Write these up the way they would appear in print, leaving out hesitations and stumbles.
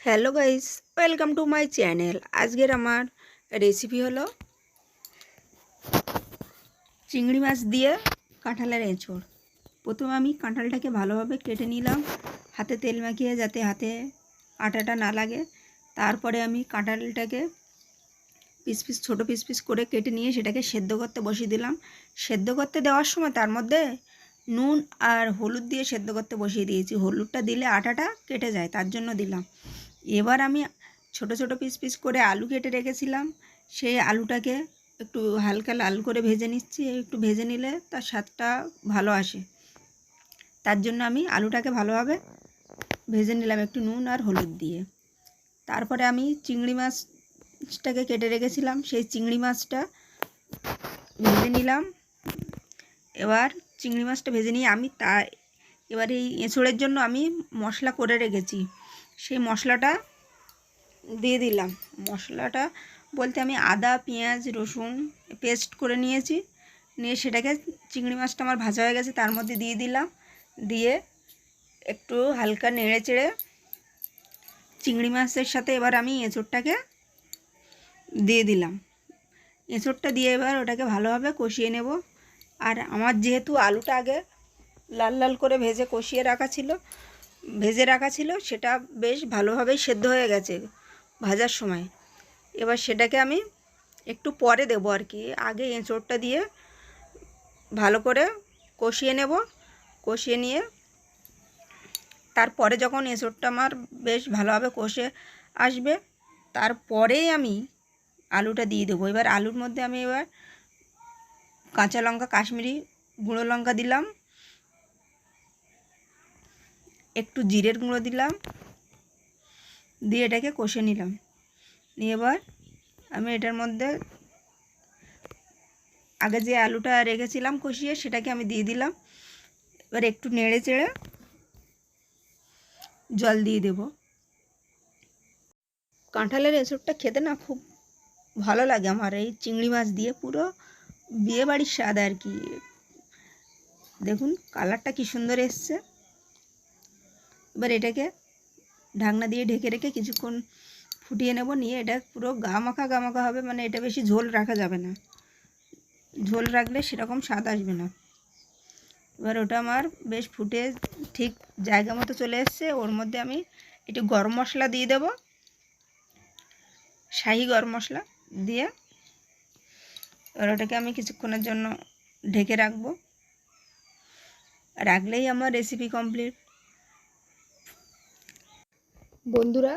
Hello guys, welcome to my channel. আজকের আমার recipe হলো চিংড়ি মাছ দিয়ে কাঁঠালের এঁচোড়। প্রথমে আমি কাঁঠালটাকে ভালোভাবে কেটে নিলাম, হাতে তেল মাখিয়ে, যাতে হাতে আটাটা না লাগে। তারপরে আমি কাঁঠালটাকে ছোটো পিস করে কেটে নিয়ে সেটাকে সেদ্ধ করতে বসিয়ে দিলাম। সেদ্ধ করতে দেওয়ার সময় তার মধ্যে নুন আর হলুদ দিয়ে সেদ্ধ করতে বসিয়ে দিয়েছি। হলুদটা দিলে আটাটা কেটে যায়, তার জন্য দিলাম। এবার আমি ছোট ছোট পিস করে আলু কেটে রেখেছিলাম, সেই আলুটাকে একটু হালকা লাল করে ভেজে নিচ্ছি। একটু ভেজে নিলে তার স্বাদটা ভালো আসে, তার জন্য আমি আলুটাকে ভালোভাবে ভেজে নিলাম একটু নুন আর হলুদ দিয়ে। তারপরে আমি চিংড়ি মাছটাকে কেটে রেখেছিলাম, সেই চিংড়ি মাছটা ভেজে নিলাম। এবার চিংড়ি মাছটা ভেজে নিয়ে আমি এবার এই এঁচোড়ের জন্য আমি মশলা করে রেখেছি, সেই মশলাটা দিয়ে দিলাম। মশলাটা বলতে আমি আদা, পেঁয়াজ, রসুন পেস্ট করে নিয়েছি, নিয়ে সেটাকে চিংড়ি মাছটা আমার ভাজা হয়ে গেছে তার মধ্যে দিয়ে দিলাম। দিয়ে একটু হালকা নেড়ে চেড়ে চিংড়ি মাছের সাথে এবার আমি এঁচোড়টাকে দিয়ে দিলাম। এঁচোড়টা দিয়ে এবার ওটাকে ভালোভাবে কষিয়ে নেব। আর আমার যেহেতু আলুটা আগে লাল লাল করে ভেজে রাখা ছিল, সেটা বেশ ভালোভাবেই সেদ্ধ হয়ে গেছে ভাজার সময়। এবার সেটাকে আমি একটু পরে দেবো আর কি, আগে এঁচোড়টা দিয়ে ভালো করে কষিয়ে নেব। কষিয়ে নিয়ে তারপরে যখন এঁচোড়টা আমার বেশ ভালোভাবে কষে আসবে, তারপরেই আমি আলুটা দিয়ে দেবো। এবার আলুর মধ্যে আমি এবার কাঁচা লঙ্কা, কাশ্মীরি গুঁড়ো লঙ্কা দিলাম, একটু জিরের গুঁড়ো দিলাম, দিয়ে এটাকে কষে নিলাম। নিয়ে এবার আমি এটার মধ্যে আগে যে আলুটা রেখেছিলাম কষিয়ে, সেটাকে আমি দিয়ে দিলাম। এবার একটু নেড়ে চেড়ে জল দিয়ে দেব। কাঁঠালের এঁচোড়টা খেতে না খুব ভালো লাগে আমার, এই চিংড়ি মাছ দিয়ে পুরো বিয়েবাড়ির স্বাদ আর কি। দেখুন কালারটা কি সুন্দর এসছে। এবার এটাকে ঢাকনা দিয়ে ঢেকে রেখে কিছুক্ষণ ফুটিয়ে নেব। নিয়ে এটা পুরো গা মাখা হবে, মানে এটা বেশি ঝোল রাখা যাবে না, ঝোল রাখলে সেরকম স্বাদ আসবে না। এবার ওটা আমার বেশ ফুটে ঠিক জায়গা মতো চলে এসছে। ওর মধ্যে আমি একটু গরম মশলা দিয়ে দেব, শাহি গরম মশলা দিয়ে। এবার ওটাকে আমি কিছুক্ষণের জন্য ঢেকে রাখলেই আমার রেসিপি কমপ্লিট। বন্ধুরা,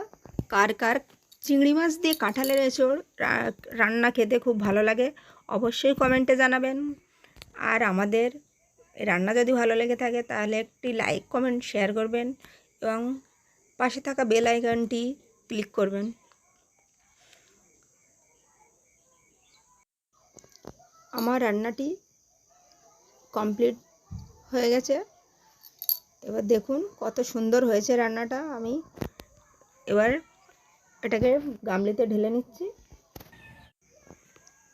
কার কার চিংড়ি মাছ দিয়ে কাঁঠালের এঁচোড় রান্না খেতে খুব ভালো লাগে অবশ্যই কমেন্টে জানাবেন। আর আমাদের রান্না যদি ভালো লেগে থাকে তাহলে একটি লাইক, কমেন্ট, শেয়ার করবেন এবং পাশে থাকা বেল আইকনটি ক্লিক করবেন। আমার রান্নাটি কমপ্লিট হয়ে গেছে। এবার দেখুন কত সুন্দর হয়েছে রান্নাটা। আমি এবার এটাকে গামলিতে ঢেলে নিচ্ছি।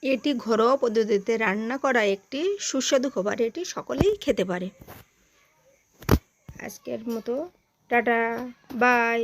এটি ঘরোয়া পদ্ধতিতে রান্না করা একটি সুস্বাদু খাবার, এটি সকলেই খেতে পারে। আজকের মতো টাটা, বাই।